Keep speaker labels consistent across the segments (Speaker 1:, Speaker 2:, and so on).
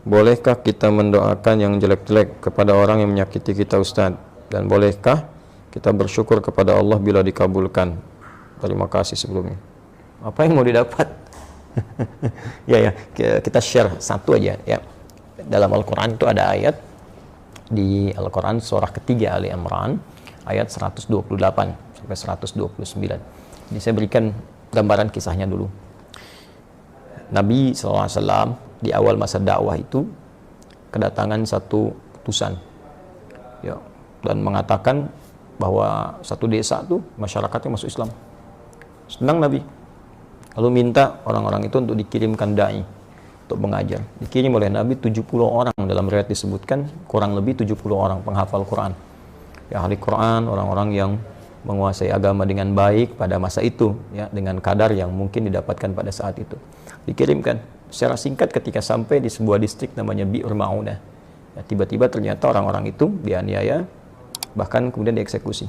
Speaker 1: bolehkah kita mendoakan yang jelek-jelek kepada orang yang menyakiti kita Ustaz? Dan bolehkah kita bersyukur kepada Allah bila dikabulkan? Terima kasih sebelumnya. Apa yang mau didapat? Ya, kita share satu aja ya. Dalam Al-Quran itu ada ayat di Al-Quran surah ketiga Ali Imran ayat 128 sampai 129. Ini saya berikan gambaran kisahnya dulu. Nabi SAW di awal masa dakwah itu kedatangan satu utusan ya, dan mengatakan bahwa satu desa tuh masyarakatnya masuk Islam. Senang Nabi, lalu minta orang-orang itu untuk dikirimkan dai untuk mengajar. Dikirim oleh Nabi 70 orang, dalam riwayat disebutkan kurang lebih 70 orang penghafal Quran ya, ahli Quran, orang-orang yang menguasai agama dengan baik pada masa itu ya, dengan kadar yang mungkin didapatkan pada saat itu. Dikirimkan secara singkat. Ketika sampai di sebuah distrik namanya Bi'ur Ma'unah ya, tiba-tiba ternyata orang-orang itu dianiaya, bahkan kemudian dieksekusi.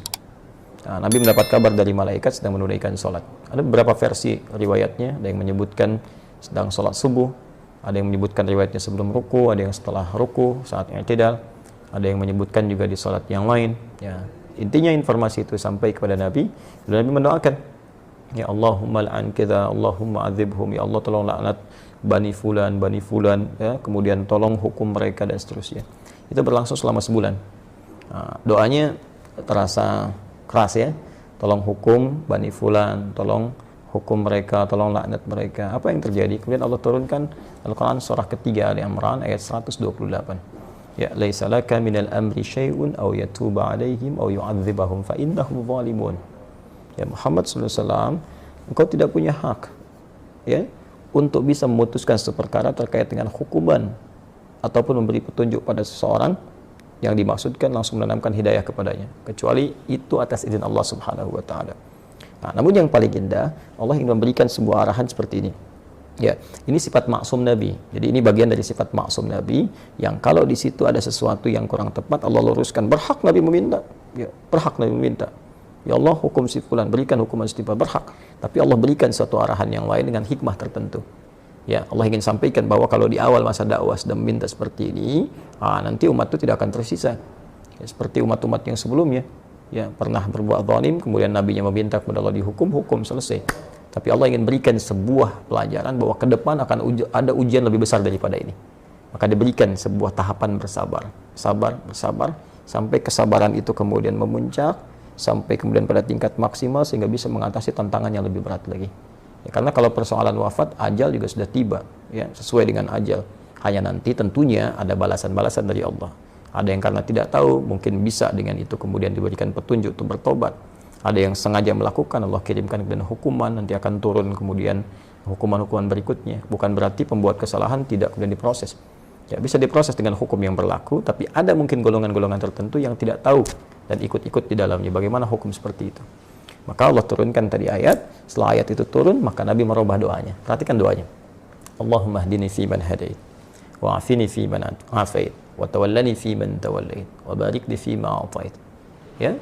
Speaker 1: Nah, Nabi mendapat kabar dari malaikat sedang menunaikan sholat. Ada beberapa versi riwayatnya, ada yang menyebutkan sedang sholat subuh, ada yang menyebutkan riwayatnya sebelum ruku, ada yang setelah ruku saat i'tidal, ada yang menyebutkan juga di sholat yang lain ya. Intinya informasi itu sampai kepada Nabi, dan Nabi mendoakan, ya Allahumma al'an kita, Allahumma adzibhum, ya Allah tolong laknat bani fulan ya, kemudian tolong hukum mereka dan seterusnya. Itu berlangsung selama sebulan. Nah, doanya terasa keras ya, tolong hukum bani fulan, tolong hukum mereka, tolong laknat mereka. Apa yang terjadi? Kemudian Allah turunkan Al-Quran surah ketiga Ali Imran ayat 128. Ya laisa laka minal amri syai'un aw yatuba 'alaihim aw yu'adzibahum fa innahum zalimun. Ya Muhammad sallallahu alaihi wasallam, engkau tidak punya hak ya untuk bisa memutuskan suatu perkara terkait dengan hukuman ataupun memberi petunjuk pada seseorang yang dimaksudkan langsung menanamkan hidayah kepadanya, kecuali itu atas izin Allah Subhanahu wa taala. Nah, namun yang paling indah, Allah ingin memberikan sebuah arahan seperti ini. Ya, ini sifat maksum Nabi. Jadi ini bagian dari sifat maksum Nabi yang kalau di situ ada sesuatu yang kurang tepat, Allah luruskan. Berhak Nabi meminta. Ya, berhak Nabi meminta. Ya Allah, hukum si fulan, berikan hukuman si fulan, berhak. Tapi Allah berikan suatu arahan yang lain dengan hikmah tertentu. Ya, Allah ingin sampaikan bahwa kalau di awal masa dakwah sudah meminta seperti ini, nanti umat itu tidak akan tersisa. Ya, seperti umat-umat yang sebelumnya, ya pernah berbuat zalim, kemudian nabinya meminta kepada Allah dihukum, hukum selesai. Tapi Allah ingin berikan sebuah pelajaran bahwa ke depan akan ada ujian lebih besar daripada ini. Maka diberikan sebuah tahapan bersabar, bersabar, sampai kesabaran itu kemudian memuncak, sampai kemudian pada tingkat maksimal sehingga bisa mengatasi tantangan yang lebih berat lagi. Ya, karena kalau persoalan wafat, ajal juga sudah tiba, ya sesuai dengan ajal. Hanya nanti tentunya ada balasan-balasan dari Allah. Ada yang karena tidak tahu, mungkin bisa dengan itu kemudian diberikan petunjuk untuk bertobat. Ada yang sengaja melakukan, Allah kirimkan kemudian hukuman, nanti akan turun kemudian hukuman-hukuman berikutnya. Bukan berarti pembuat kesalahan tidak kemudian diproses. Ya, bisa diproses dengan hukum yang berlaku, tapi ada mungkin golongan-golongan tertentu yang tidak tahu dan ikut-ikut di dalamnya. Bagaimana hukum seperti itu? Maka Allah turunkan tadi ayat, setelah ayat itu turun, maka Nabi merubah doanya. Perhatikan doanya. Allahumma hdini fi man hadait, wa afini fi man afait, wa tawallani fi man tawallait, wa barik li fi ma atait. Ya.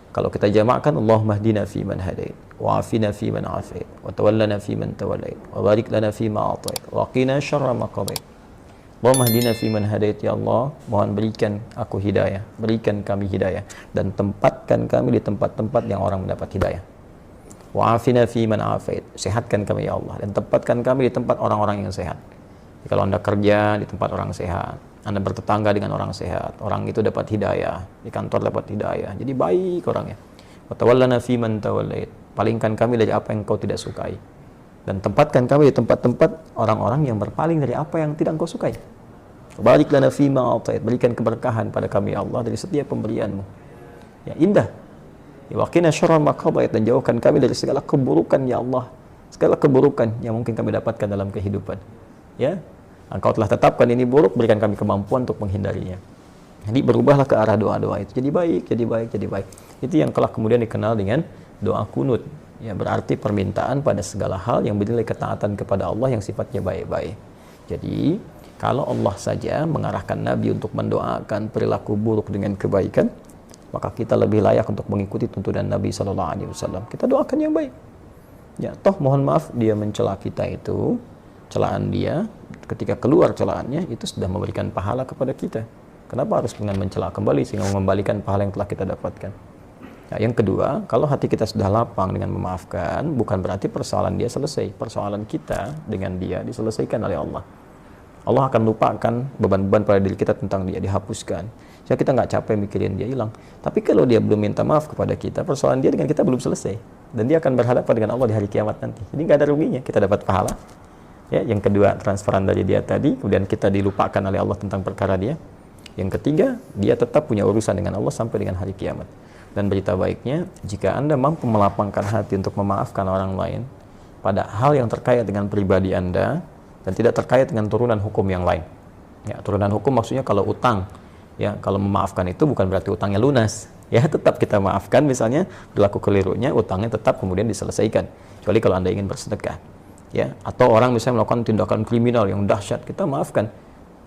Speaker 1: Kalau kita jamakkan, Allahumma hdina fi man hadait, wa afina fi man afait, wa tawallana fi man tawallait, wa barik lana fi ma atait, wa qina syarra ma qadait. Allahumma hdina fi man hadait, ya Allah, mohon berikan aku hidayah, berikan kami hidayah, dan tempatkan kami di tempat-tempat yang orang mendapat hidayah. Wa afina fi man afait, sehatkan kami ya Allah, dan tempatkan kami di tempat orang-orang yang sehat. Jadi, kalau Anda kerja di tempat orang sehat, Anda bertetangga dengan orang sehat, orang itu dapat hidayah, di kantor dapat hidayah, jadi baik orangnya. Wa tawallana fi man tawallait, palingkan kami dari apa yang Kau tidak sukai, dan tempatkan kami di tempat-tempat orang-orang yang berpaling dari apa yang tidak Engkau sukai. Barik lana fi ma atait, berikan keberkahan pada kami ya Allah dari setiap pemberian-Mu. Ya indah. Ya waqina syarra ma qadait, dan jauhkan kami dari segala keburukan ya Allah, segala keburukan yang mungkin kami dapatkan dalam kehidupan. Ya, Engkau telah tetapkan ini buruk, berikan kami kemampuan untuk menghindarinya. Jadi berubahlah ke arah doa-doa itu. Jadi baik, jadi baik, jadi baik. Itu yang kelak kemudian dikenal dengan doa kunut. Ya, berarti permintaan pada segala hal yang bernilai ketaatan kepada Allah yang sifatnya baik-baik. Jadi, kalau Allah saja mengarahkan Nabi untuk mendoakan perilaku buruk dengan kebaikan, maka kita lebih layak untuk mengikuti tuntunan Nabi SAW. Kita doakan yang baik. Ya, toh mohon maaf dia mencela kita itu, celaan dia, ketika keluar celaannya itu sudah memberikan pahala kepada kita. Kenapa harus dengan mencela kembali sehingga mengembalikan pahala yang telah kita dapatkan? Nah, yang kedua, kalau hati kita sudah lapang dengan memaafkan, bukan berarti persoalan dia selesai. Persoalan kita dengan dia diselesaikan oleh Allah. Allah akan lupakan beban-beban pada diri kita tentang dia, dihapuskan. Jadi kita nggak capek mikirin dia hilang. Tapi kalau dia belum minta maaf kepada kita, persoalan dia dengan kita belum selesai. Dan dia akan berhadapan dengan Allah di hari kiamat nanti. Jadi nggak ada ruginya, kita dapat pahala. Ya, yang kedua, transferan dari dia tadi, kemudian kita dilupakan oleh Allah tentang perkara dia. Yang ketiga, dia tetap punya urusan dengan Allah sampai dengan hari kiamat. Dan berita baiknya, jika Anda mampu melapangkan hati untuk memaafkan orang lain pada hal yang terkait dengan pribadi Anda dan tidak terkait dengan turunan hukum yang lain. Ya, turunan hukum maksudnya kalau utang, ya, kalau memaafkan itu bukan berarti utangnya lunas. Ya, tetap kita maafkan, misalnya berlaku kelirunya, utangnya tetap kemudian diselesaikan. Kecuali kalau Anda ingin bersedekah. Ya, atau orang misalnya melakukan tindakan kriminal yang dahsyat, kita maafkan.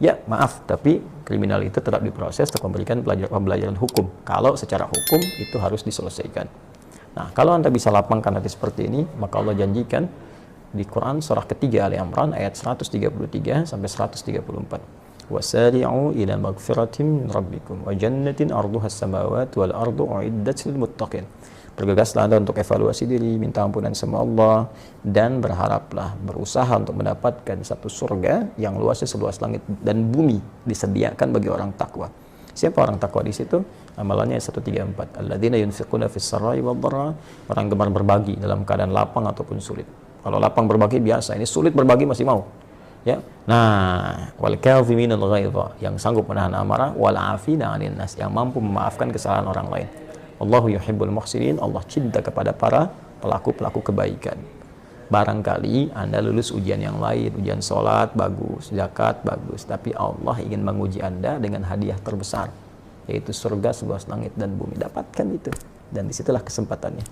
Speaker 1: Ya, maaf, tapi kriminal itu tetap diproses untuk memberikan pembelajaran hukum. Kalau secara hukum itu harus diselesaikan. Nah, kalau Anda bisa lapangkan hati seperti ini, maka Allah janjikan di Quran surah ketiga Ali Imran ayat 133 sampai 134. Wasari'u ila magfiratin min rabbikum wa jannatin arduha as-samawati wal ardu uiddat lil muttaqin. Bergegaslah Anda untuk evaluasi diri, minta ampunan sama Allah, dan berharaplah, berusaha untuk mendapatkan satu surga yang luasnya seluas langit dan bumi, disediakan bagi orang takwa. Siapa orang takwa di situ? Amalannya 134. Alladzina yunfiquna fis sarai wad dharra, orang gemar berbagi dalam keadaan lapang ataupun sulit. Kalau lapang berbagi biasa, ini sulit berbagi masih mau. Ya. Nah, wal kaziminal ghaidha, yang sanggup menahan amarah, wal afina 'anil nas, yang mampu memaafkan kesalahan orang lain. Allahu yuhibbul muhsinin, Allah cinta kepada para pelaku-pelaku kebaikan. Barangkali Anda lulus ujian yang lain, ujian sholat bagus, zakat bagus, tapi Allah ingin menguji Anda dengan hadiah terbesar, yaitu surga seluas langit dan bumi. Dapatkan itu, dan disitulah kesempatannya.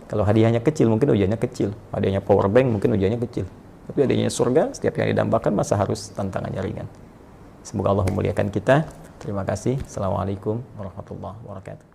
Speaker 1: Kalau hadiahnya kecil, mungkin ujiannya kecil. Hadiahnya power bank, mungkin ujiannya kecil. Tapi hadiahnya surga, setiap yang didambakan masa harus tantangannya ringan. Semoga Allah memuliakan kita. Terima kasih. Assalamualaikum warahmatullahi wabarakatuh.